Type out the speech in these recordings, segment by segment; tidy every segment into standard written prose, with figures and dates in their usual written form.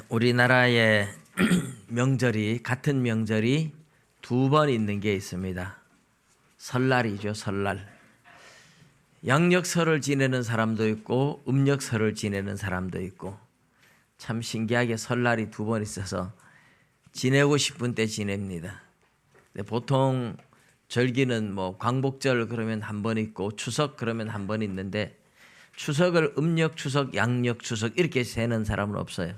우리나라의 같은 명절이 두 번 있는 게 있습니다. 설날이죠, 설날. 양력설을 지내는 사람도 있고 음력설을 지내는 사람도 있고, 참 신기하게 설날이 두 번 있어서 지내고 싶은 때 지냅니다. 보통 절기는 광복절 그러면 한 번 있고 추석 그러면 한 번 있는데, 추석을 음력 추석, 양력 추석 이렇게 세는 사람은 없어요.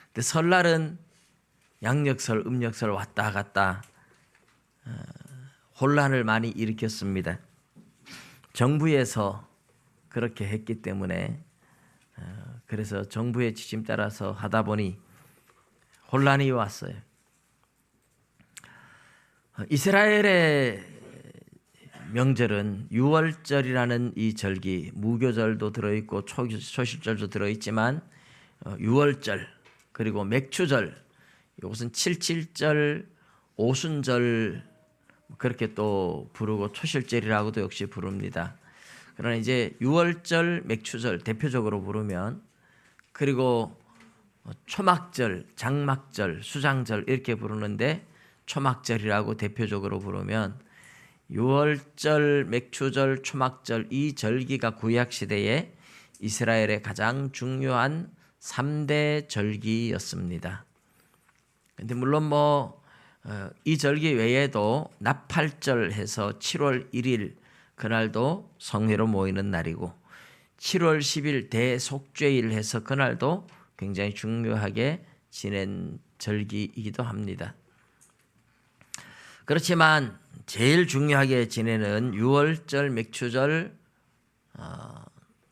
근데 설날은 양력설, 음력설 왔다 갔다 혼란을 많이 일으켰습니다. 정부에서 그렇게 했기 때문에, 그래서 정부의 지침 따라서 하다 보니 혼란이 왔어요. 이스라엘의 명절은 유월절이라는 이 절기, 무교절도 들어있고 초실절도 들어있지만, 유월절 그리고 맥추절, 이것은 칠칠절, 오순절 그렇게 또 부르고 초실절이라고도 역시 부릅니다. 그러나 이제 유월절, 맥추절 대표적으로 부르면, 그리고 초막절, 장막절, 수장절 이렇게 부르는데, 초막절이라고 대표적으로 부르면 유월절, 맥추절, 초막절 이 절기가 구약시대에 이스라엘의 가장 중요한 3대 절기였습니다. 근데 물론 이 절기 외에도 나팔절 해서 7월 1일 그날도 성회로 모이는 날이고, 7월 10일 대속죄일 해서 그날도 굉장히 중요하게 지낸 절기이기도 합니다. 그렇지만 제일 중요하게 지내는 유월절, 맥추절,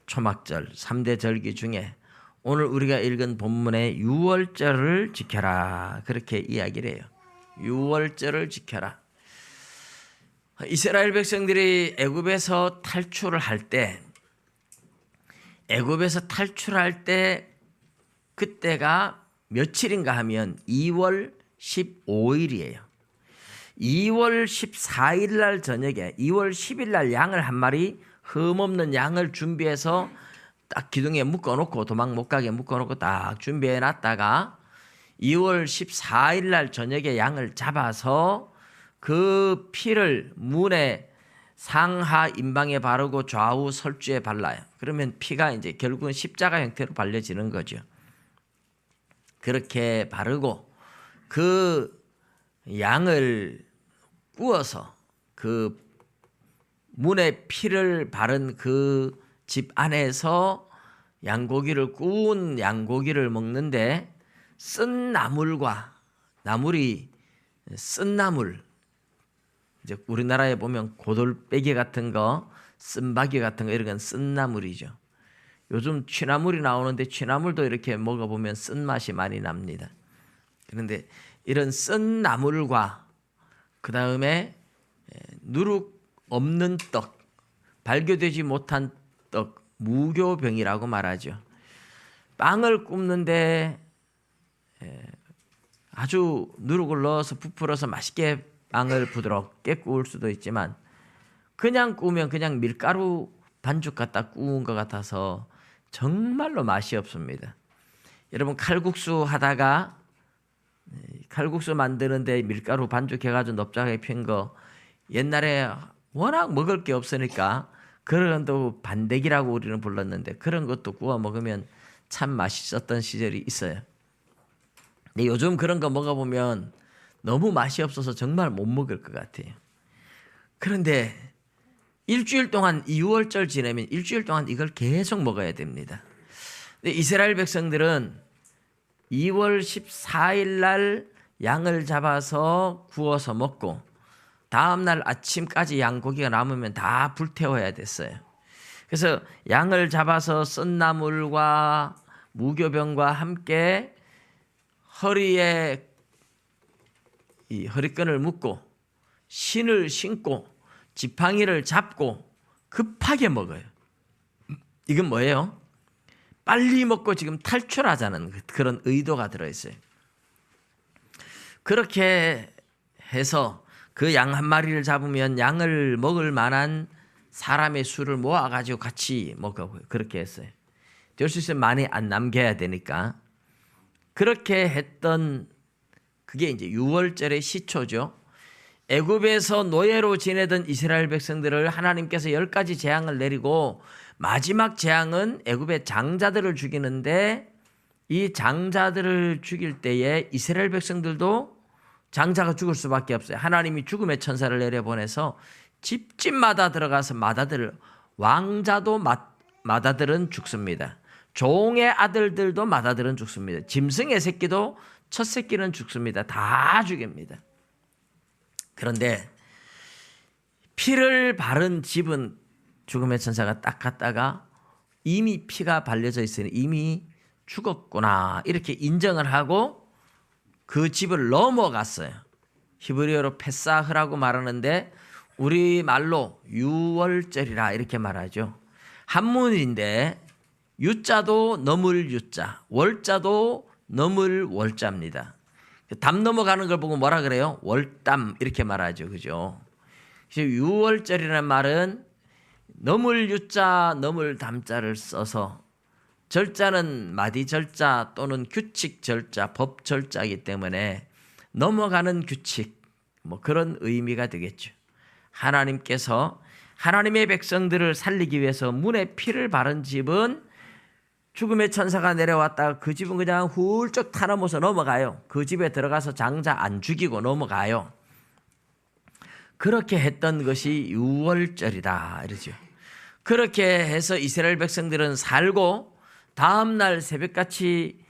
초막절 3대 절기 중에 오늘 우리가 읽은 본문의 유월절을 지켜라 그렇게 이야기를 해요. 유월절을 지켜라. 이스라엘 백성들이 애굽에서 탈출을 할 때, 그때가 며칠인가 하면 2월 15일이에요. 2월 14일 날 저녁에 2월 10일 날 양을 한 마리, 흠없는 양을 준비해서 딱 기둥에 묶어놓고, 도망 못 가게 묶어놓고 딱 준비해 놨다가 2월 14일 날 저녁에 양을 잡아서 그 피를 문에 상하 임방에 바르고 좌우 설주에 발라요. 그러면 피가 이제 결국은 십자가 형태로 발려지는 거죠. 그렇게 바르고 그 양을 구워서 그 문에 피를 바른 그 집 안에서 양고기를, 구운 양고기를 먹는데, 쓴 나물과, 나물이 쓴 나물, 이제 우리나라에 보면 고돌빼기 같은 거, 쓴바귀 같은 거 이런 건 쓴 나물이죠. 요즘 취나물이 나오는데 취나물도 이렇게 먹어보면 쓴 맛이 많이 납니다. 그런데 이런 쓴 나물과 그 다음에 누룩 없는 떡, 발교되지 못한 떡, 무교병이라고 말하죠. 빵을 굽는데 아주 누룩을 넣어서 부풀어서 맛있게 빵을 부드럽게 구울 수도 있지만, 그냥 구우면 그냥 밀가루 반죽 갖다 구운 것 같아서 정말로 맛이 없습니다. 여러분, 칼국수 하다가 칼국수 만드는데 밀가루 반죽해가지고 넓적하게 핀 거, 옛날에 워낙 먹을 게 없으니까 그런 또 반대기라고 우리는 불렀는데, 그런 것도 구워 먹으면 참 맛있었던 시절이 있어요. 근데 요즘 그런 거 먹어보면 너무 맛이 없어서 정말 못 먹을 것 같아요. 그런데 일주일 동안, 2월절 지내면 일주일 동안 이걸 계속 먹어야 됩니다. 근데 이스라엘 백성들은 2월 14일 날 양을 잡아서 구워서 먹고, 다음날 아침까지 양고기가 남으면 다 불태워야 됐어요. 그래서 양을 잡아서 쓴 나물과 무교병과 함께 허리에 이 허리끈을 묶고 신을 신고 지팡이를 잡고 급하게 먹어요. 이건 뭐예요? 빨리 먹고 지금 탈출하자는 그런 의도가 들어있어요. 그렇게 해서 그 양 한 마리를 잡으면 양을 먹을 만한 사람의 수를 모아가지고 같이 먹어요. 그렇게 했어요. 될 수 있으면 많이 안 남겨야 되니까. 그렇게 했던 그게 이제 유월절의 시초죠. 애굽에서 노예로 지내던 이스라엘 백성들을 하나님께서 10가지 재앙을 내리고 마지막 재앙은 애굽의 장자들을 죽이는데, 이 장자들을 죽일 때에 이스라엘 백성들도 장자가 죽을 수밖에 없어요. 하나님이 죽음의 천사를 내려보내서 집집마다 들어가서 마다들, 왕자도 마다들은 죽습니다. 종의 아들들도 마다들은 죽습니다. 짐승의 새끼도 첫 새끼는 죽습니다. 다 죽입니다. 그런데 피를 바른 집은 죽음의 천사가 딱 갔다가 이미 피가 발려져 있으니 이미 죽었구나 이렇게 인정을 하고 그 집을 넘어갔어요. 히브리어로 페사흐라고 말하는데 우리말로 유월절이라 이렇게 말하죠. 한문인데 유자도 넘을 유자, 월자도 넘을 월자입니다. 담 넘어가는 걸 보고 뭐라 그래요? 월담 이렇게 말하죠. 그죠? 유월절이라는 말은 넘을 유자, 넘을 담자를 써서 절자는 마디 절자 또는 규칙 절자, 법 절자이기 때문에 넘어가는 규칙 뭐 그런 의미가 되겠죠. 하나님께서 하나님의 백성들을 살리기 위해서 문에 피를 바른 집은 죽음의 천사가 내려왔다가 그 집은 그냥 훌쩍 타넘어서 넘어가요. 그 집에 들어가서 장자 안 죽이고 넘어가요. 그렇게 했던 것이 유월절이다 이러죠. 그렇게 해서 이스라엘 백성들은 살고 다음날 새벽같이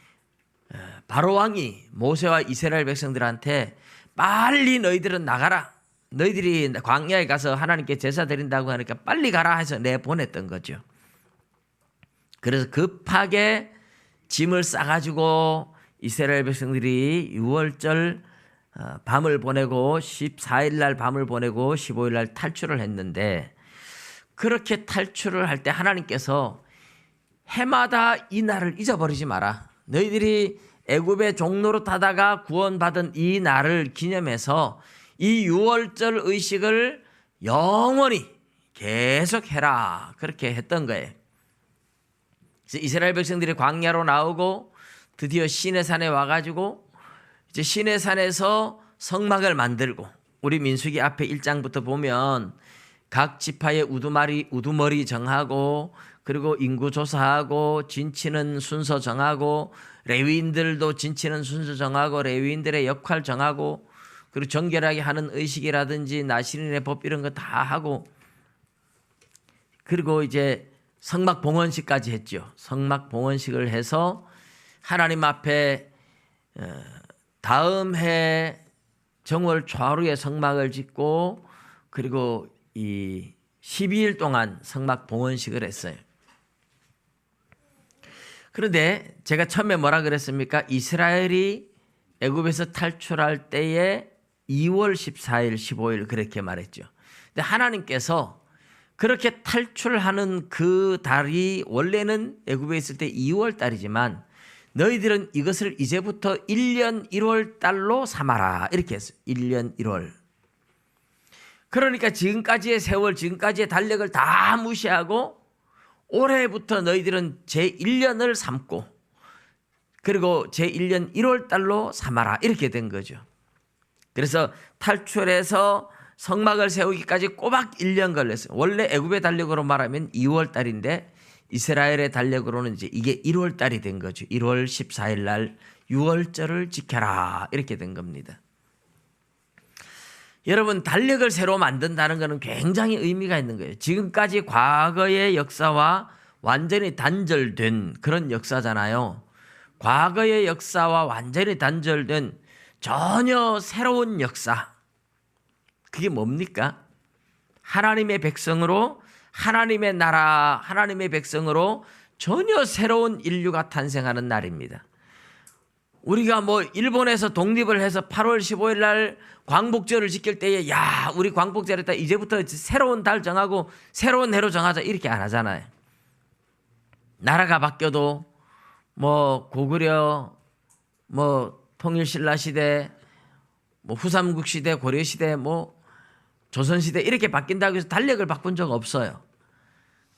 바로 왕이 모세와 이스라엘 백성들한테 빨리 너희들은 나가라. 너희들이 광야에 가서 하나님께 제사 드린다고 하니까 빨리 가라 해서 내보냈던 거죠. 그래서 급하게 짐을 싸가지고 이스라엘 백성들이 유월절 밤을 보내고 14일 날 밤을 보내고 15일 날 탈출을 했는데, 그렇게 탈출을 할 때 하나님께서 해마다 이 날을 잊어버리지 마라. 너희들이 애굽의 종로로 타다가 구원받은 이 날을 기념해서 이 유월절 의식을 영원히 계속해라. 그렇게 했던 거예요. 그래서 이스라엘 백성들이 광야로 나오고 드디어 시내산에 와가지고 이제 시내산에서 성막을 만들고, 우리 민수기 앞에 1장부터 보면 각 지파의 우두머리 정하고, 그리고 인구 조사하고, 진치는 순서 정하고, 레위인들도 진치는 순서 정하고, 레위인들의 역할 정하고, 그리고 정결하게 하는 의식이라든지 나시린의 법 이런 거 다 하고, 그리고 이제 성막 봉헌식까지 했죠. 성막 봉헌식을 해서 하나님 앞에 다음 해 정월 초하루에 성막을 짓고, 그리고 이 12일 동안 성막 봉헌식을 했어요. 그런데 제가 처음에 뭐라 그랬습니까? 이스라엘이 애굽에서 탈출할 때에 2월 14일, 15일 그렇게 말했죠. 근데 하나님께서 그렇게 탈출하는 그 달이 원래는 애굽에 있을 때 2월 달이지만 너희들은 이것을 이제부터 1년 1월 달로 삼아라 이렇게 했어요. 1년 1월. 그러니까 지금까지의 세월, 지금까지의 달력을 다 무시하고 올해부터 너희들은 제1년을 삼고, 그리고 제1년 1월 달로 삼아라 이렇게 된 거죠. 그래서 탈출해서 성막을 세우기까지 꼬박 1년 걸렸어요. 원래 애굽의 달력으로 말하면 2월 달인데 이스라엘의 달력으로는 이제 이게 1월 달이 된 거죠. 1월 14일 날 유월절을 지켜라 이렇게 된 겁니다. 여러분, 달력을 새로 만든다는 것은 굉장히 의미가 있는 거예요. 지금까지 과거의 역사와 완전히 단절된 그런 역사잖아요. 과거의 역사와 완전히 단절된 전혀 새로운 역사. 그게 뭡니까? 하나님의 백성으로, 하나님의 나라, 하나님의 백성으로 전혀 새로운 인류가 탄생하는 날입니다. 우리가 뭐 일본에서 독립을 해서 8월 15일 날 광복절을 지킬 때에 야, 우리 광복절 했다, 이제부터 새로운 달 정하고 새로운 해로 정하자 이렇게 안 하잖아요. 나라가 바뀌어도 뭐 고구려, 뭐 통일신라 시대, 뭐 후삼국 시대, 고려 시대, 뭐 조선 시대 이렇게 바뀐다고 해서 달력을 바꾼 적 없어요.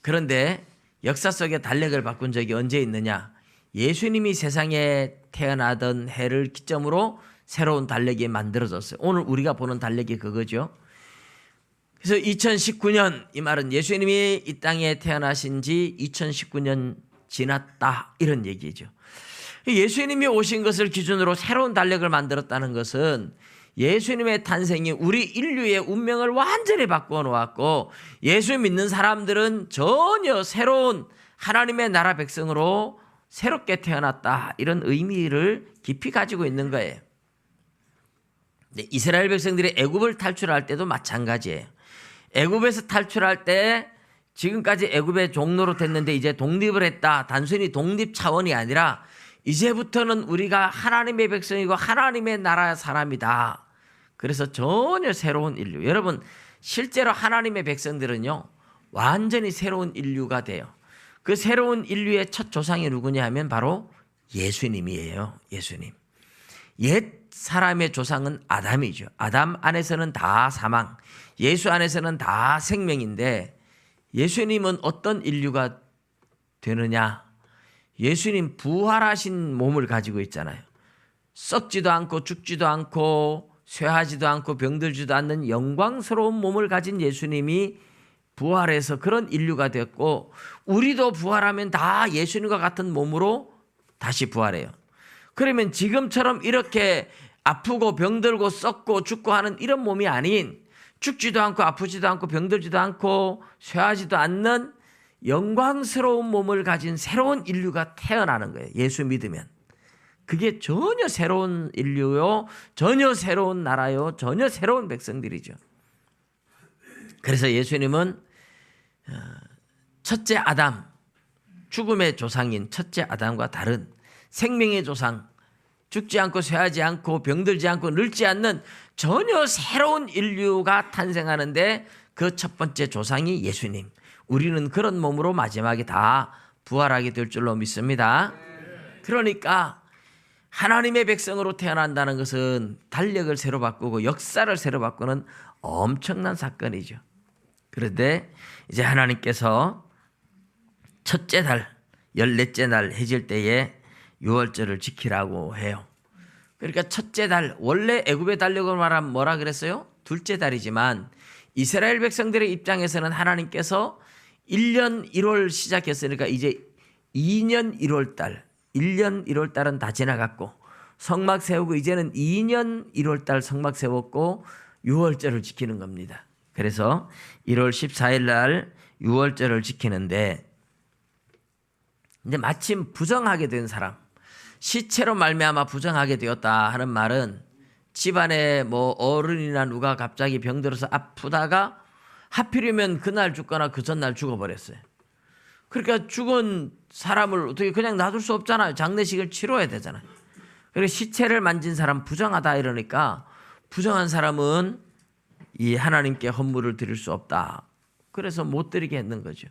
그런데 역사 속에 달력을 바꾼 적이 언제 있느냐? 예수님이 세상에 태어나던 해를 기점으로 새로운 달력이 만들어졌어요. 오늘 우리가 보는 달력이 그거죠. 그래서 2019년, 이 말은 예수님이 이 땅에 태어나신 지 2019년 지났다, 이런 얘기죠. 예수님이 오신 것을 기준으로 새로운 달력을 만들었다는 것은 예수님의 탄생이 우리 인류의 운명을 완전히 바꾸어 놓았고, 예수 믿는 사람들은 전혀 새로운 하나님의 나라 백성으로 새롭게 태어났다, 이런 의미를 깊이 가지고 있는 거예요. 이스라엘 백성들이 애굽을 탈출할 때도 마찬가지예요. 애굽에서 탈출할 때 지금까지 애굽의 종로로 됐는데 이제 독립을 했다. 단순히 독립 차원이 아니라 이제부터는 우리가 하나님의 백성이고 하나님의 나라의 사람이다. 그래서 전혀 새로운 인류. 여러분, 실제로 하나님의 백성들은요, 완전히 새로운 인류가 돼요. 그 새로운 인류의 첫 조상이 누구냐 하면 바로 예수님이에요. 예수님. 옛 사람의 조상은 아담이죠. 아담 안에서는 다 사망, 예수 안에서는 다 생명인데, 예수님은 어떤 인류가 되느냐? 예수님 부활하신 몸을 가지고 있잖아요. 썩지도 않고 죽지도 않고 쇠하지도 않고 병들지도 않는 영광스러운 몸을 가진 예수님이 부활해서 그런 인류가 됐고, 우리도 부활하면 다 예수님과 같은 몸으로 다시 부활해요. 그러면 지금처럼 이렇게 아프고 병들고 썩고 죽고 하는 이런 몸이 아닌, 죽지도 않고 아프지도 않고 병들지도 않고 쇠하지도 않는 영광스러운 몸을 가진 새로운 인류가 태어나는 거예요. 예수 믿으면. 그게 전혀 새로운 인류요, 전혀 새로운 나라요, 전혀 새로운 백성들이죠. 그래서 예수님은 첫째 아담, 죽음의 조상인 첫째 아담과 다른 생명의 조상, 죽지 않고 쇠하지 않고 병들지 않고 늙지 않는 전혀 새로운 인류가 탄생하는데 그 첫 번째 조상이 예수님. 우리는 그런 몸으로 마지막에 다 부활하게 될 줄로 믿습니다. 그러니까 하나님의 백성으로 태어난다는 것은 달력을 새로 바꾸고 역사를 새로 바꾸는 엄청난 사건이죠. 그런데 이제 하나님께서 첫째 달, 14째 날 해질 때에 유월절을 지키라고 해요. 그러니까 첫째 달, 원래 애굽의 달력을 말하면 뭐라 그랬어요? 둘째 달이지만 이스라엘 백성들의 입장에서는 하나님께서 1년 1월 시작했으니까 이제 2년 1월 달, 1년 1월 달은 다 지나갔고 성막 세우고 이제는 2년 1월 달 성막 세웠고 유월절을 지키는 겁니다. 그래서 1월 14일 날 유월절을 지키는데, 이제 마침 부정하게 된 사람, 시체로 말미암아 부정하게 되었다 하는 말은 집안에 뭐 어른이나 누가 갑자기 병들어서 아프다가 하필이면 그날 죽거나 그 전날 죽어버렸어요. 그러니까 죽은 사람을 어떻게 그냥 놔둘 수 없잖아요. 장례식을 치러야 되잖아요. 그래서 시체를 만진 사람 부정하다 이러니까 부정한 사람은 이 하나님께 헌물을 드릴 수 없다. 그래서 못 드리게 했는 거죠.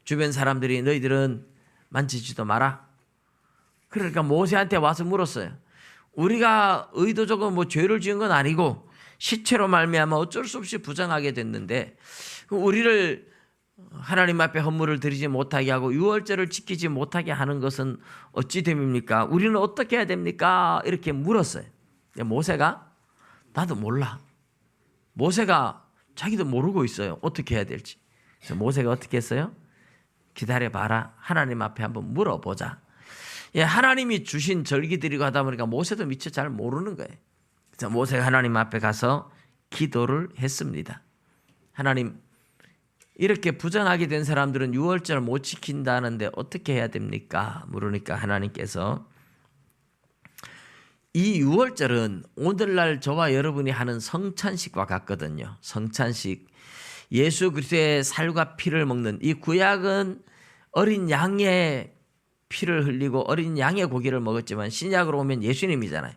주변 사람들이 너희들은 만지지도 마라. 그러니까 모세한테 와서 물었어요. 우리가 의도적으로 뭐 죄를 지은 건 아니고 시체로 말미암아 어쩔 수 없이 부정하게 됐는데 우리를 하나님 앞에 헌물을 드리지 못하게 하고 유월절을 지키지 못하게 하는 것은 어찌 됨입니까? 우리는 어떻게 해야 됩니까? 이렇게 물었어요. 모세가 나도 몰라. 모세가 자기도 모르고 있어요. 어떻게 해야 될지. 그래서 모세가 어떻게 했어요? 기다려봐라. 하나님 앞에 한번 물어보자. 예, 하나님이 주신 절기 드리고 하다 보니까 모세도 미처 잘 모르는 거예요. 그래서 모세가 하나님 앞에 가서 기도를 했습니다. 하나님, 이렇게 부정하게 된 사람들은 유월절 못 지킨다는데 어떻게 해야 됩니까? 물으니까 하나님께서 이 유월절은 오늘날 저와 여러분이 하는 성찬식과 같거든요. 성찬식. 예수 그리스도의 살과 피를 먹는 이 구약은 어린 양의 피를 흘리고 어린 양의 고기를 먹었지만 신약으로 오면 예수님이잖아요.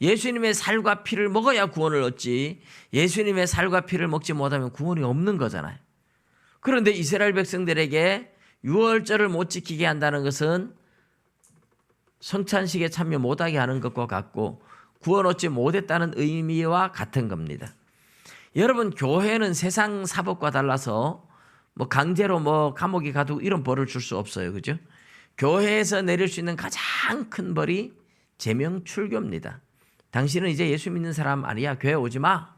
예수님의 살과 피를 먹어야 구원을 얻지 예수님의 살과 피를 먹지 못하면 구원이 없는 거잖아요. 그런데 이스라엘 백성들에게 유월절을 못 지키게 한다는 것은 성찬식에 참여 못하게 하는 것과 같고 구원 얻지 못했다는 의미와 같은 겁니다. 여러분, 교회는 세상 사법과 달라서 뭐 강제로 뭐 감옥에 가두고 이런 벌을 줄 수 없어요. 그죠? 교회에서 내릴 수 있는 가장 큰 벌이 제명출교입니다. 당신은 이제 예수 믿는 사람 아니야, 교회 오지 마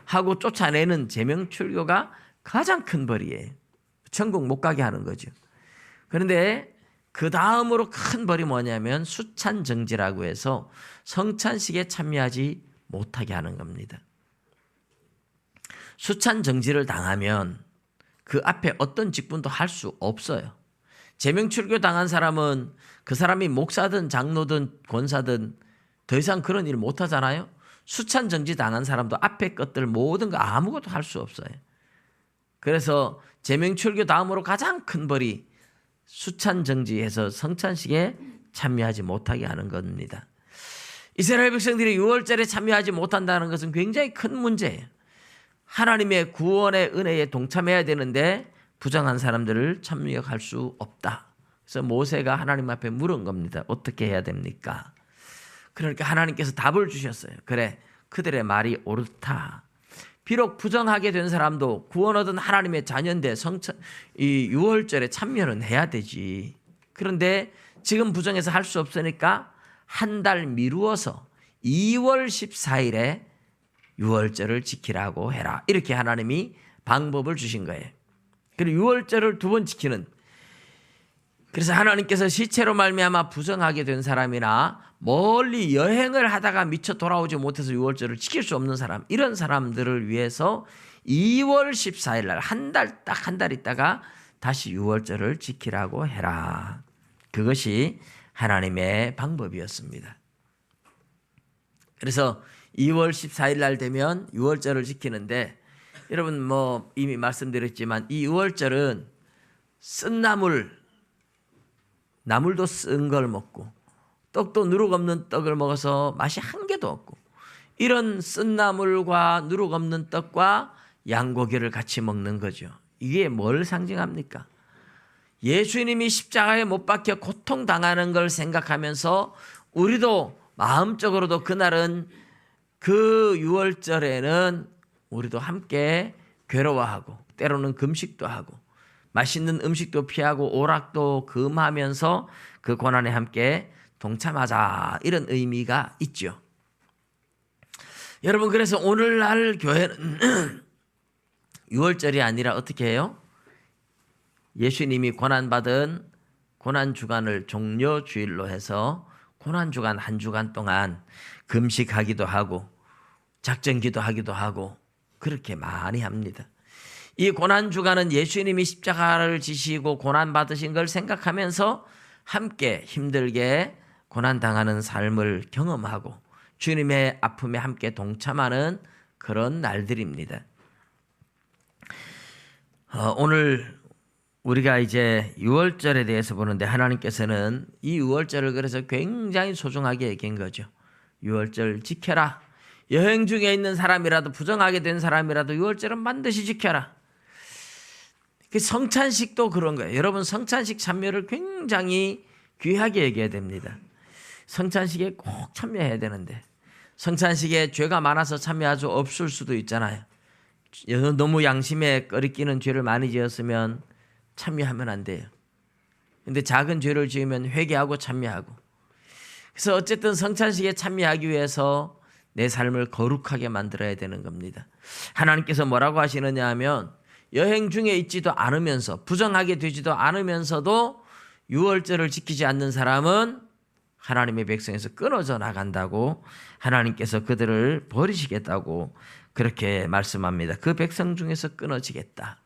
하고 쫓아내는 제명출교가 가장 큰 벌이에요. 천국 못 가게 하는 거죠. 그런데 그 다음으로 큰 벌이 뭐냐면 수찬정지라고 해서 성찬식에 참여하지 못하게 하는 겁니다. 수찬정지를 당하면 그 앞에 어떤 직분도 할 수 없어요. 제명출교 당한 사람은 그 사람이 목사든 장로든 권사든 더 이상 그런 일 못 하잖아요. 수찬정지 당한 사람도 앞에 것들 모든 거 아무것도 할 수 없어요. 그래서 제명출교 다음으로 가장 큰 벌이 수찬정지해서 성찬식에 참여하지 못하게 하는 겁니다. 이스라엘 백성들이 유월절에 참여하지 못한다는 것은 굉장히 큰 문제예요. 하나님의 구원의 은혜에 동참해야 되는데 부정한 사람들을 참여할 수 없다. 그래서 모세가 하나님 앞에 물은 겁니다. 어떻게 해야 됩니까? 그러니까 하나님께서 답을 주셨어요. 그래, 그들의 말이 옳다. 비록 부정하게 된 사람도 구원 얻은 하나님의 자녀인데 이 유월절에 참여는 해야 되지. 그런데 지금 부정해서 할 수 없으니까 한 달 미루어서 2월 14일에 유월절을 지키라고 해라. 이렇게 하나님이 방법을 주신 거예요. 그리고 유월절을 2번 지키는, 그래서 하나님께서 시체로 말미암아 부정하게 된 사람이나 멀리 여행을 하다가 미처 돌아오지 못해서 유월절을 지킬 수 없는 사람, 이런 사람들을 위해서 2월 14일 날 딱 한 달 있다가 다시 유월절을 지키라고 해라. 그것이 하나님의 방법이었습니다. 그래서 2월 14일 날 되면 유월절을 지키는데, 여러분 뭐 이미 말씀드렸지만 이 유월절은 쓴 나물도 쓴 걸 먹고 떡도 누룩 없는 떡을 먹어서 맛이 한 개도 없고, 이런 쓴 나물과 누룩 없는 떡과 양고기를 같이 먹는 거죠. 이게 뭘 상징합니까? 예수님이 십자가에 못 박혀 고통당하는 걸 생각하면서 우리도 마음적으로도 그날은 그 유월절에는 우리도 함께 괴로워하고 때로는 금식도 하고 맛있는 음식도 피하고 오락도 금하면서 그 고난에 함께 동참하자, 이런 의미가 있죠. 여러분, 그래서 오늘날 교회는 유월절이 아니라 어떻게 해요? 예수님이 고난받은 고난주간을 종려주일로 해서 고난주간 한 주간 동안 금식하기도 하고 작전기도 하기도 하고 그렇게 많이 합니다. 이 고난주간은 예수님이 십자가를 지시고 고난받으신 걸 생각하면서 함께 힘들게 고난당하는 삶을 경험하고 주님의 아픔에 함께 동참하는 그런 날들입니다. 오늘 우리가 이제 유월절에 대해서 보는데, 하나님께서는 이 유월절을 그래서 굉장히 소중하게 얘기한 거죠. 유월절 지켜라. 여행 중에 있는 사람이라도, 부정하게 된 사람이라도 유월절은 반드시 지켜라. 성찬식도 그런 거예요. 여러분, 성찬식 참여를 굉장히 귀하게 얘기해야 됩니다. 성찬식에 꼭 참여해야 되는데, 성찬식에 죄가 많아서 참여할 수 없을 수도 있잖아요. 너무 양심에 꺼리끼는 죄를 많이 지었으면 참여하면 안 돼요. 근데 작은 죄를 지으면 회개하고 참여하고. 그래서 어쨌든 성찬식에 참여하기 위해서 내 삶을 거룩하게 만들어야 되는 겁니다. 하나님께서 뭐라고 하시느냐 하면, 여행 중에 있지도 않으면서 부정하게 되지도 않으면서도 유월절을 지키지 않는 사람은 하나님의 백성에서 끊어져 나간다고, 하나님께서 그들을 버리시겠다고 그렇게 말씀합니다. 그 백성 중에서 끊어지겠다.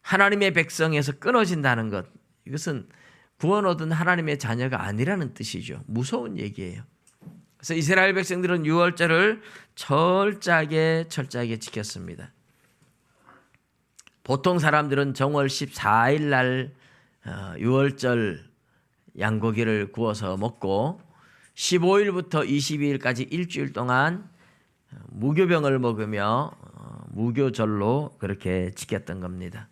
하나님의 백성에서 끊어진다는 것, 이것은 구원 얻은 하나님의 자녀가 아니라는 뜻이죠. 무서운 얘기예요. 그래서 이스라엘 백성들은 유월절을 철저하게 지켰습니다. 보통 사람들은 정월 14일 날 유월절 양고기를 구워서 먹고 15일부터 22일까지 일주일 동안 무교병을 먹으며 무교절로 그렇게 지켰던 겁니다.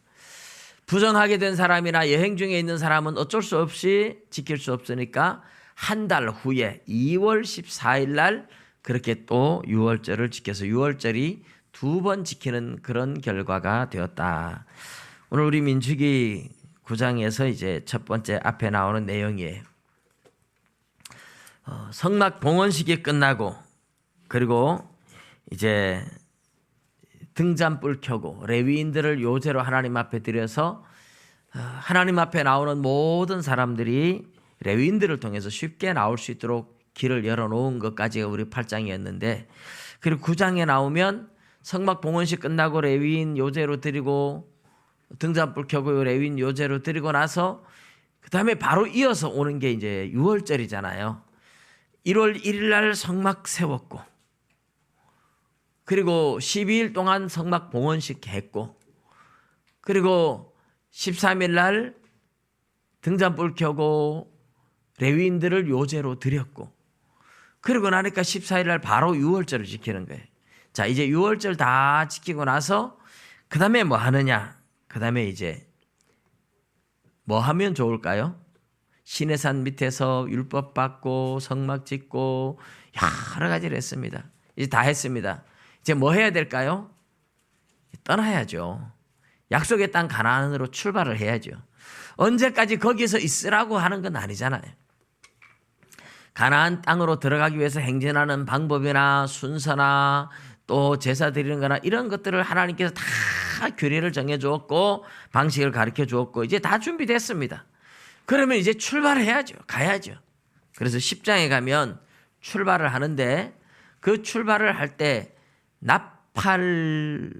부정하게 된 사람이나 여행 중에 있는 사람은 어쩔 수 없이 지킬 수 없으니까 한 달 후에 2월 14일 날 그렇게 또 유월절을 지켜서 유월절이 2번 지키는 그런 결과가 되었다. 오늘 우리 민수기 9장에서 이제 첫 번째 앞에 나오는 내용이에요. 성막 봉헌식이 끝나고 그리고 이제 등잔불 켜고 레위인들을 요제로 하나님 앞에 드려서 하나님 앞에 나오는 모든 사람들이 레위인들을 통해서 쉽게 나올 수 있도록 길을 열어놓은 것까지가 우리 8장이었는데, 그리고 9장에 나오면 성막 봉헌식 끝나고 레위인 요제로 드리고 등잔불 켜고 레위인 요제로 드리고 나서 그 다음에 바로 이어서 오는 게 이제 6월절이잖아요. 1월 1일 날 성막 세웠고 그리고 12일 동안 성막 봉헌식 했고 그리고 13일 날 등잔불 켜고 레위인들을 요제로 드렸고 그리고 나니까 14일 날 바로 6월절을 지키는 거예요. 자, 이제 6월절 다 지키고 나서 그 다음에 뭐 하느냐? 그 다음에 이제 뭐 하면 좋을까요? 시내산 밑에서 율법 받고 성막 짓고 여러 가지를 했습니다. 이제 다 했습니다. 이제 뭐 해야 될까요? 떠나야죠. 약속의 땅 가나안으로 출발을 해야죠. 언제까지 거기서 있으라고 하는 건 아니잖아요. 가나안 땅으로 들어가기 위해서 행진하는 방법이나 순서나 또 제사 드리는 거나 이런 것들을 하나님께서 다 규례를 정해 주었고 방식을 가르쳐 주었고 이제 다 준비됐습니다. 그러면 이제 출발해야죠. 가야죠. 그래서 10장에 가면 출발을 하는데 그 출발을 할 때 나팔,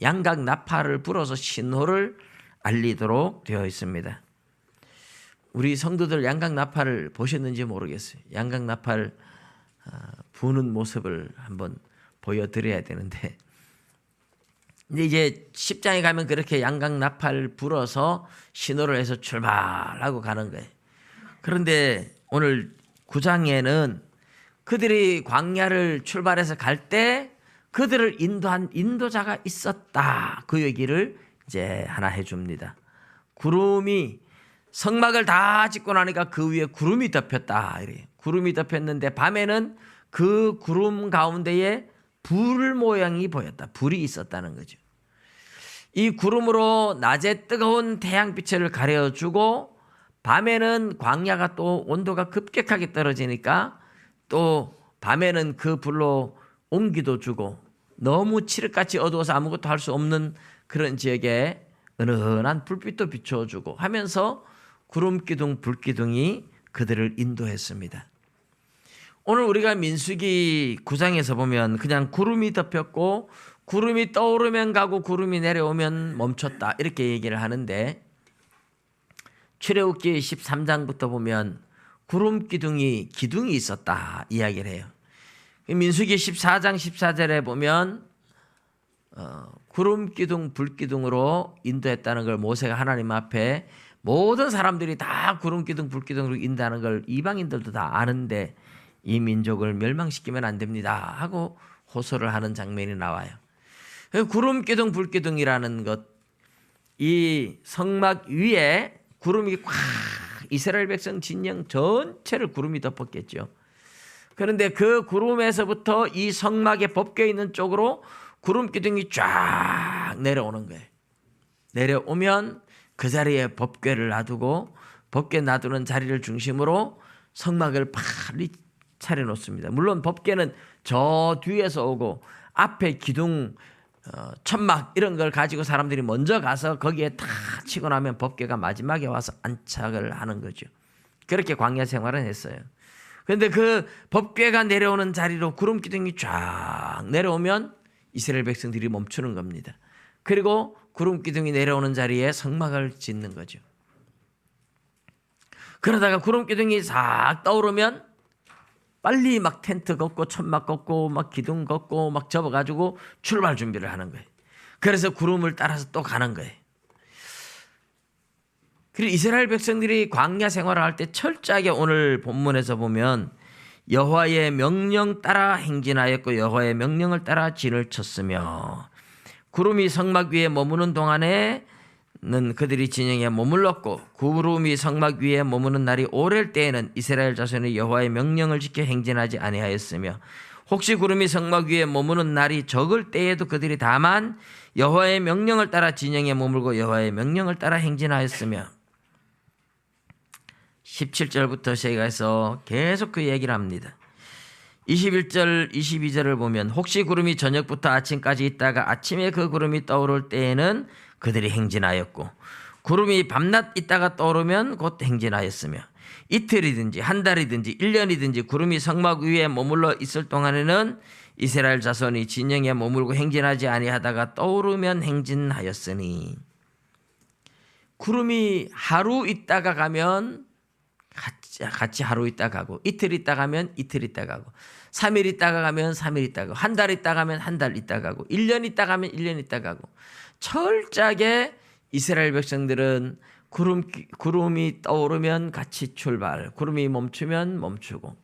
양각 나팔을 불어서 신호를 알리도록 되어 있습니다. 우리 성도들 양각 나팔을 보셨는지 모르겠어요. 양각 나팔 부는 모습을 한번 보여드려야 되는데, 근데 이제 10장에 가면 그렇게 양각 나팔 불어서 신호를 해서 출발하고 가는 거예요. 그런데 오늘 9장에는 그들이 광야를 출발해서 갈 때 그들을 인도한 인도자가 있었다. 그 얘기를 이제 하나 해줍니다. 구름이 성막을 다 짓고 나니까 그 위에 구름이 덮였다. 이래. 구름이 덮였는데 밤에는 그 구름 가운데에 불 모양이 보였다. 불이 있었다는 거죠. 이 구름으로 낮에 뜨거운 태양빛을 가려주고 밤에는 광야가 또 온도가 급격하게 떨어지니까 또 밤에는 그 불로 온기도 주고 너무 칠흑같이 어두워서 아무것도 할 수 없는 그런 지역에 은은한 불빛도 비춰주고 하면서 구름기둥 불기둥이 그들을 인도했습니다. 오늘 우리가 민수기 9장에서 보면 그냥 구름이 덮였고 구름이 떠오르면 가고 구름이 내려오면 멈췄다 이렇게 얘기를 하는데, 출애굽기 13장부터 보면 구름기둥이 기둥이 있었다 이야기를 해요. 민수기 14장 14절에 보면 구름기둥 불기둥으로 인도했다는 걸 모세가 하나님 앞에 모든 사람들이 다 구름기둥 불기둥으로 인도하는 걸 이방인들도 다 아는데 이 민족을 멸망시키면 안 됩니다 하고 호소를 하는 장면이 나와요. 구름기둥 불기둥이라는 것, 이 성막 위에 구름이 꽉 이스라엘 백성 진영 전체를 구름이 덮었겠죠. 그런데 그 구름에서부터 이 성막에 벗겨 있는 쪽으로 구름기둥이 쫙 내려오는 거예요. 내려오면 그 자리에 법궤를 놔두고 법궤 놔두는 자리를 중심으로 성막을 파리 차려놓습니다. 물론 법궤는 저 뒤에서 오고 앞에 기둥 천막 이런 걸 가지고 사람들이 먼저 가서 거기에 다 치고 나면 법궤가 마지막에 와서 안착을 하는 거죠. 그렇게 광야 생활은 했어요. 그런데 그 법궤가 내려오는 자리로 구름 기둥이 쫙 내려오면 이스라엘 백성들이 멈추는 겁니다. 그리고 구름 기둥이 내려오는 자리에 성막을 짓는 거죠. 그러다가 구름 기둥이 싹 떠오르면 빨리 막 텐트 걷고 천막 걷고 막 기둥 걷고 막 접어가지고 출발 준비를 하는 거예요. 그래서 구름을 따라서 또 가는 거예요. 그리고 이스라엘 백성들이 광야 생활을 할 때 철저하게 오늘 본문에서 보면 여호와의 명령 따라 행진하였고 여호와의 명령을 따라 진을 쳤으며 구름이 성막 위에 머무는 동안에는 그들이 진영에 머물렀고 구름이 성막 위에 머무는 날이 오랠 때에는 이스라엘 자손이 여호와의 명령을 지켜 행진하지 아니하였으며 혹시 구름이 성막 위에 머무는 날이 적을 때에도 그들이 다만 여호와의 명령을 따라 진영에 머물고 여호와의 명령을 따라 행진하였으며 17절부터 시작해서 계속 그 얘기를 합니다. 21절 22절을 보면 혹시 구름이 저녁부터 아침까지 있다가 아침에 그 구름이 떠오를 때에는 그들이 행진하였고 구름이 밤낮 있다가 떠오르면 곧 행진하였으며 이틀이든지 한 달이든지 1년이든지 구름이 성막 위에 머물러 있을 동안에는 이스라엘 자손이 진영에 머물고 행진하지 아니하다가 떠오르면 행진하였으니 구름이 하루 있다가 가면 같이 하루 있다가 가고 이틀 있다가 가면 이틀 있다가 가고 3일 있다가 가면 3일 있다가 가고 한 달 있다가 가면 한 달 있다가 가고 1년 있다가 가면 1년 있다가 가고 철저하게 이스라엘 백성들은 구름이 떠오르면 같이 출발, 구름이 멈추면 멈추고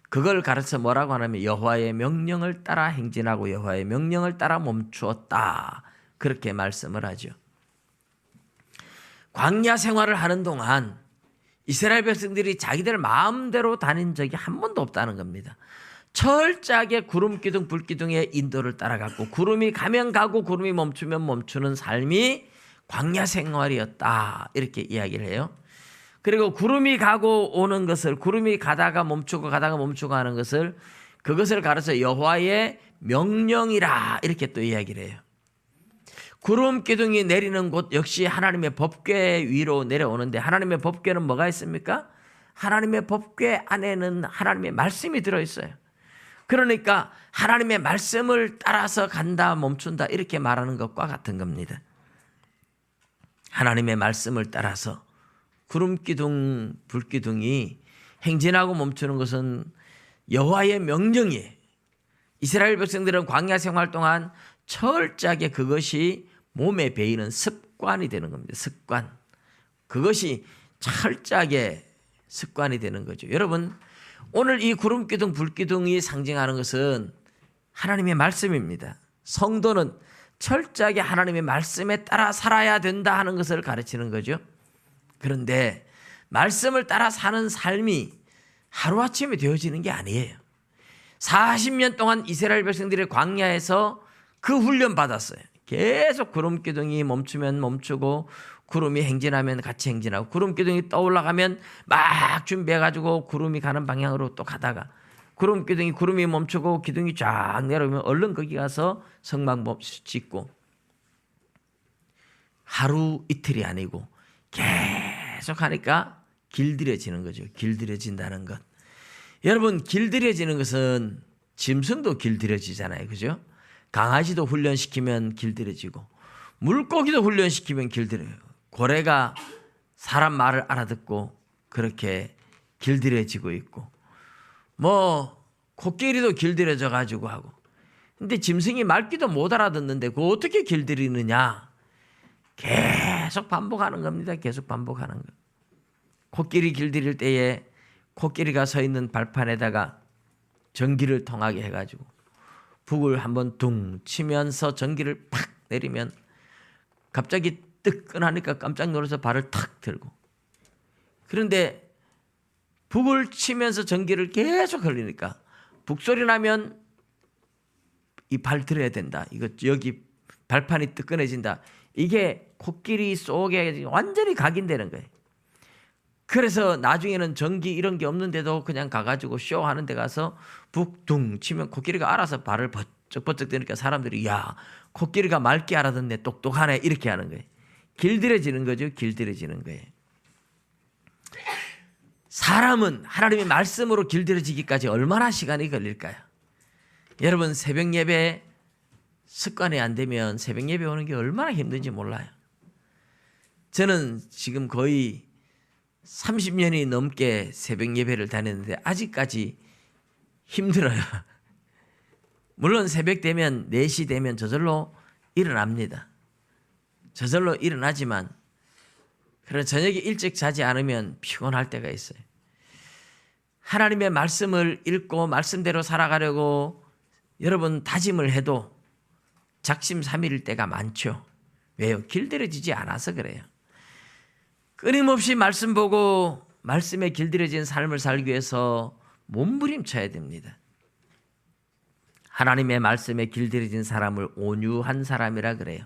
그걸 가르쳐 뭐라고 하냐면 여호와의 명령을 따라 행진하고 여호와의 명령을 따라 멈추었다. 그렇게 말씀을 하죠. 광야 생활을 하는 동안 이스라엘 백성들이 자기들 마음대로 다닌 적이 한 번도 없다는 겁니다. 철저하게 구름 기둥 불 기둥의 인도를 따라갔고 구름이 가면 가고 구름이 멈추면 멈추는 삶이 광야 생활이었다. 이렇게 이야기를 해요. 그리고 구름이 가고 오는 것을 구름이 가다가 멈추고 가다가 멈추고 하는 것을 그것을 가르쳐 여호와의 명령이라 이렇게 또 이야기를 해요. 구름 기둥이 내리는 곳 역시 하나님의 법궤 위로 내려오는데 하나님의 법궤는 뭐가 있습니까? 하나님의 법궤 안에는 하나님의 말씀이 들어있어요. 그러니까 하나님의 말씀을 따라서 간다 멈춘다 이렇게 말하는 것과 같은 겁니다. 하나님의 말씀을 따라서 구름기둥 불기둥이 행진하고 멈추는 것은 여호와의 명령이에요. 이스라엘 백성들은 광야 생활 동안 철저하게 그것이 몸에 배이는 습관이 되는 겁니다. 습관. 그것이 철저하게 습관이 되는 거죠. 여러분 오늘 이 구름기둥 불기둥이 상징하는 것은 하나님의 말씀입니다. 성도는 철저하게 하나님의 말씀에 따라 살아야 된다 하는 것을 가르치는 거죠. 그런데 말씀을 따라 사는 삶이 하루아침에 되어지는 게 아니에요. 40년 동안 이스라엘 백성들이 광야에서 그 훈련 받았어요. 계속 구름 기둥이 멈추면 멈추고 구름이 행진하면 같이 행진하고 구름 기둥이 떠올라가면 막 준비해가지고 구름이 가는 방향으로 또 가다가 구름이 멈추고 기둥이 쫙 내려오면 얼른 거기 가서 성막 짓고 하루 이틀이 아니고 계속 하니까 길들여지는 거죠. 길들여진다는 것. 여러분 길들여지는 것은 짐승도 길들여지잖아요. 그죠? 강아지도 훈련시키면 길들여지고 물고기도 훈련시키면 길들여요. 고래가 사람 말을 알아듣고 그렇게 길들여지고 있고 뭐 코끼리도 길들여져 가지고 하고 근데 짐승이 말귀도 못 알아듣는데 그거 어떻게 길들이느냐 계속 반복하는 겁니다. 계속 반복하는 거. 코끼리 길들일 때에 코끼리가 서 있는 발판에다가 전기를 통하게 해가지고 북을 한번 둥 치면서 전기를 팍 내리면 갑자기 뜨끈하니까 깜짝 놀라서 발을 탁 들고 그런데 북을 치면서 전기를 계속 흘리니까 북소리 나면 이 발 들어야 된다. 이거 여기 발판이 뜨끈해진다. 이게 코끼리 속에 완전히 각인되는 거예요. 그래서 나중에는 전기 이런 게 없는데도 그냥 가가지고 쇼하는 데 가서 북둥 치면 코끼리가 알아서 발을 버쩍버쩍 대니까 사람들이 야 코끼리가 맑게 알아듣네 똑똑하네 이렇게 하는 거예요. 길들여지는 거죠. 길들여지는 거예요. 사람은 하나님의 말씀으로 길들여지기까지 얼마나 시간이 걸릴까요? 여러분 새벽 예배 습관이 안 되면 새벽 예배 오는 게 얼마나 힘든지 몰라요. 저는 지금 거의 30년이 넘게 새벽 예배를 다녔는데 아직까지 힘들어요. 물론 새벽 되면 4시 되면 저절로 일어납니다. 저절로 일어나지만 그런 저녁에 일찍 자지 않으면 피곤할 때가 있어요. 하나님의 말씀을 읽고 말씀대로 살아가려고 여러분 다짐을 해도 작심삼일일 때가 많죠. 왜요? 길들여지지 않아서 그래요. 끊임없이 말씀 보고 말씀에 길들여진 삶을 살기 위해서 몸부림쳐야 됩니다. 하나님의 말씀에 길들여진 사람을 온유한 사람이라 그래요.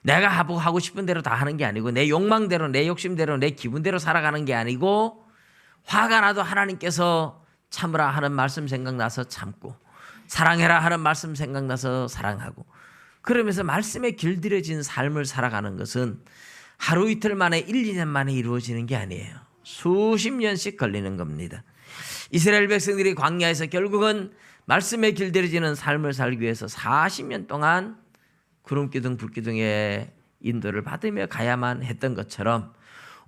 내가 하고 싶은 대로 다 하는 게 아니고 내 욕망대로 내 욕심대로 내 기분대로 살아가는 게 아니고 화가 나도 하나님께서 참으라 하는 말씀 생각나서 참고, 사랑해라 하는 말씀 생각나서 사랑하고, 그러면서 말씀에 길들여진 삶을 살아가는 것은 하루 이틀 만에 1, 2년 만에 이루어지는 게 아니에요. 수십 년씩 걸리는 겁니다. 이스라엘 백성들이 광야에서 결국은 말씀에 길들여지는 삶을 살기 위해서 40년 동안 구름기둥 불기둥의 인도를 받으며 가야만 했던 것처럼,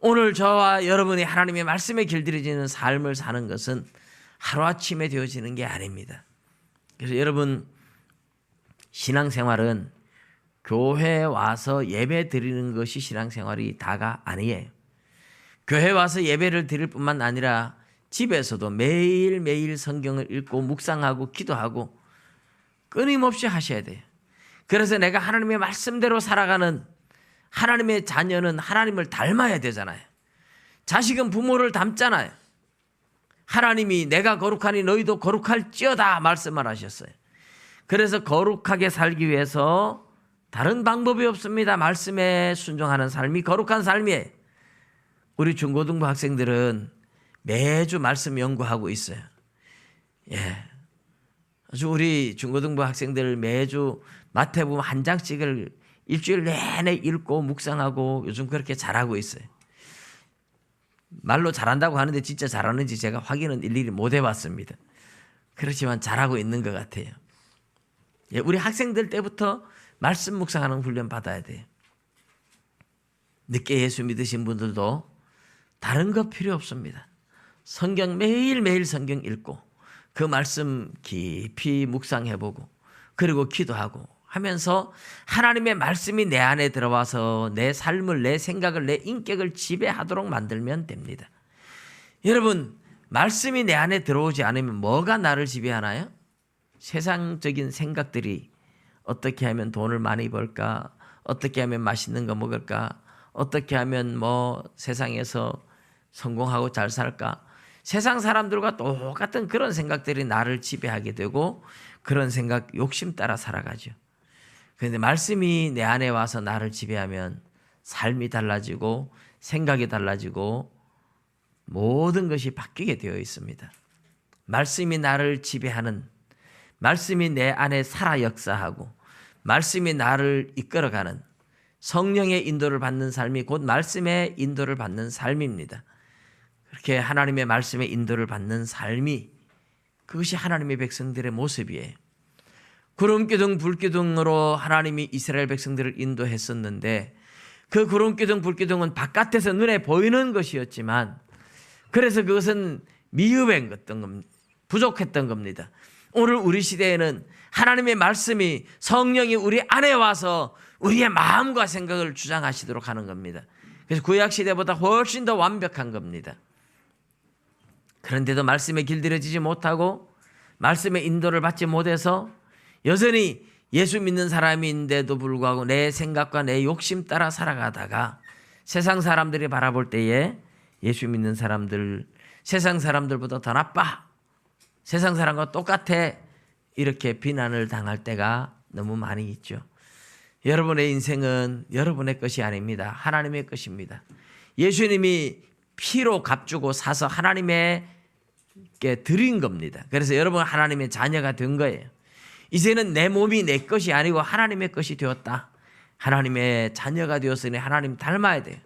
오늘 저와 여러분이 하나님의 말씀에 길들여지는 삶을 사는 것은 하루아침에 되어지는 게 아닙니다. 그래서 여러분, 신앙생활은 교회에 와서 예배 드리는 것이 신앙생활이 다가 아니에요. 교회에 와서 예배를 드릴 뿐만 아니라 집에서도 매일매일 성경을 읽고 묵상하고 기도하고 끊임없이 하셔야 돼요. 그래서 내가 하나님의 말씀대로 살아가는 하나님의 자녀는 하나님을 닮아야 되잖아요. 자식은 부모를 닮잖아요. 하나님이 내가 거룩하니 너희도 거룩할지어다 말씀을 하셨어요. 그래서 거룩하게 살기 위해서 다른 방법이 없습니다. 말씀에 순종하는 삶이 거룩한 삶이에요. 우리 중고등부 학생들은 매주 말씀 연구하고 있어요. 아주 우리 중고등부 학생들 매주 마태복음 한 장씩을 일주일 내내 읽고 묵상하고 요즘 그렇게 잘하고 있어요. 말로 잘한다고 하는데 진짜 잘하는지 제가 확인은 일일이 못 해봤습니다. 그렇지만 잘하고 있는 것 같아요. 우리 학생들 때부터 말씀 묵상하는 훈련 받아야 돼요. 늦게 예수 믿으신 분들도 다른 거 필요 없습니다. 성경 매일매일 성경 읽고 그 말씀 깊이 묵상해보고 그리고 기도하고 하면서 하나님의 말씀이 내 안에 들어와서 내 삶을, 내 생각을, 내 인격을 지배하도록 만들면 됩니다. 여러분, 말씀이 내 안에 들어오지 않으면 뭐가 나를 지배하나요? 세상적인 생각들이 어떻게 하면 돈을 많이 벌까? 어떻게 하면 맛있는 거 먹을까? 어떻게 하면 뭐 세상에서 성공하고 잘 살까? 세상 사람들과 똑같은 그런 생각들이 나를 지배하게 되고 그런 생각, 욕심 따라 살아가죠. 그런데 말씀이 내 안에 와서 나를 지배하면 삶이 달라지고 생각이 달라지고 모든 것이 바뀌게 되어 있습니다. 말씀이 나를 지배하는, 말씀이 내 안에 살아 역사하고 말씀이 나를 이끌어가는 성령의 인도를 받는 삶이 곧 말씀의 인도를 받는 삶입니다. 그렇게 하나님의 말씀의 인도를 받는 삶이, 그것이 하나님의 백성들의 모습이에요. 구름기둥 불기둥으로 하나님이 이스라엘 백성들을 인도했었는데 그 구름기둥 불기둥은 바깥에서 눈에 보이는 것이었지만 그래서 그것은 미흡했던 겁니다. 부족했던 겁니다. 오늘 우리 시대에는 하나님의 말씀이, 성령이 우리 안에 와서 우리의 마음과 생각을 주장하시도록 하는 겁니다. 그래서 구약 시대보다 훨씬 더 완벽한 겁니다. 그런데도 말씀에 길들여지지 못하고 말씀의 인도를 받지 못해서 여전히 예수 믿는 사람인데도 불구하고 내 생각과 내 욕심 따라 살아가다가 세상 사람들이 바라볼 때에 예수 믿는 사람들, 세상 사람들보다 더 나빠, 세상 사람과 똑같아, 이렇게 비난을 당할 때가 너무 많이 있죠. 여러분의 인생은 여러분의 것이 아닙니다. 하나님의 것입니다. 예수님이 피로 값주고 사서 하나님께 드린 겁니다. 그래서 여러분 하나님의 자녀가 된 거예요. 이제는 내 몸이 내 것이 아니고 하나님의 것이 되었다. 하나님의 자녀가 되었으니 하나님 닮아야 돼요.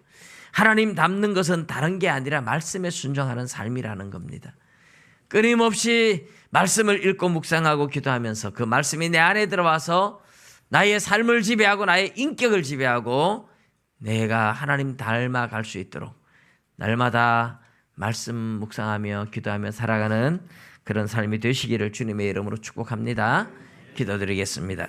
하나님 닮는 것은 다른 게 아니라 말씀에 순종하는 삶이라는 겁니다. 끊임없이 말씀을 읽고 묵상하고 기도하면서 그 말씀이 내 안에 들어와서 나의 삶을 지배하고 나의 인격을 지배하고 내가 하나님 닮아갈 수 있도록 날마다 말씀 묵상하며 기도하며 살아가는 그런 삶이 되시기를 주님의 이름으로 축복합니다. 기도드리겠습니다.